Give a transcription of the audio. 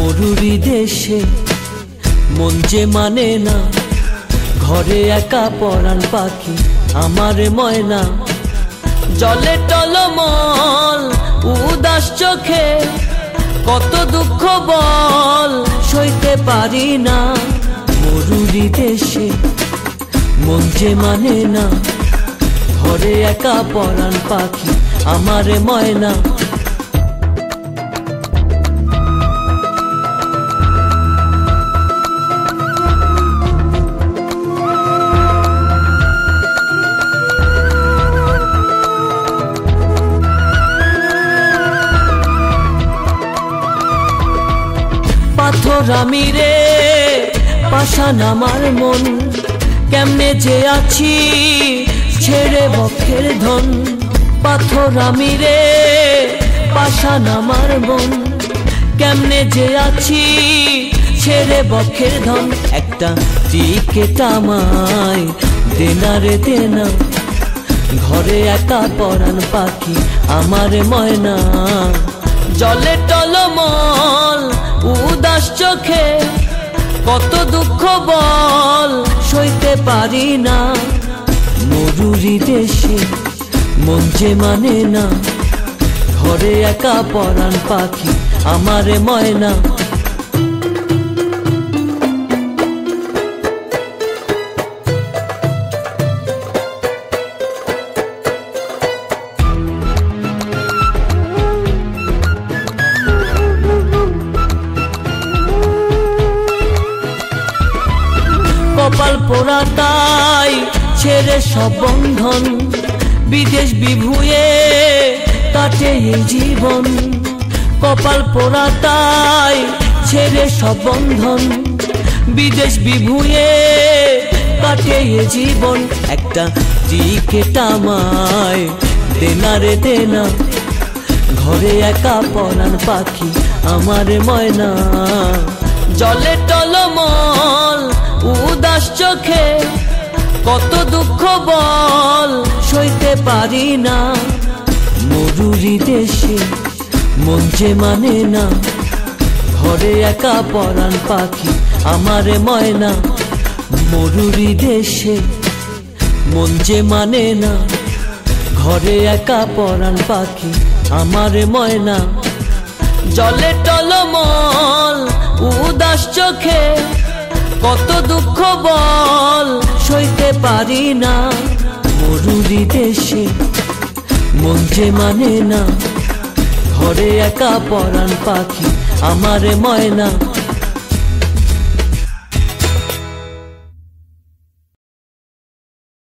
মরুরি দেশে মন যে মানে না, ঘরে একা পরাণ পাখি আমার ময়না। জলে টলমল উদাস চোখে কত দুঃখ বল সইতে পারি না। মরুরি দেশে মন যে মানে না, ঘরে একা পরাণ পাখি আমার ময়না। পাথর আমি রে পাষাণ আমার মন, কেমনে যে আছি ছেড়ে বক্ষের ধন। পাথর আমি রে পাষাণ আমার মন, কেমনে যে আছি ছেড়ে বক্ষের ধন। একটা টিকেট আমায় দেনা রে দেনা, ঘরে একা পরাণ পাখি আমার ময়না। জলে টলমল উদাস চোখে কত দুঃখ বল সইতে পারি না। মরুরি দেশে মন যে মানে না, ঘরে একা পরাণ পাখি আমার ময়না। কপাল পোড়া তাই ছেড়ে সব বন্ধন, বিদেশ বিভুয়ে কাটে এই জীবন। কপাল পোড়া তাই ছেড়ে সব বন্ধন, বিদেশ বিভুয়ে কাটে এই জীবন। একটা টিকেট আমায় দেনা রে দেনা, ঘরে একা পরাণ পাখি আমার ময়না। জলে টলমল উদাস চোখে কত দুঃখ বল সইতে পারি না। মরুরি দেশে মন যে মানে না, ঘরে একা পরাণ পাখি আমার ময়না। মরুরি দেশে মন যে মানে না, ঘরে একা পরাণ পাখি আমার ময়না। জলে টলমল উদাস চোখে কত দুঃখ বল সইতে পারি না। মরুরি দেশে মন যে মানে না, ঘরে একা পরাণ পাখি আমার ময়না।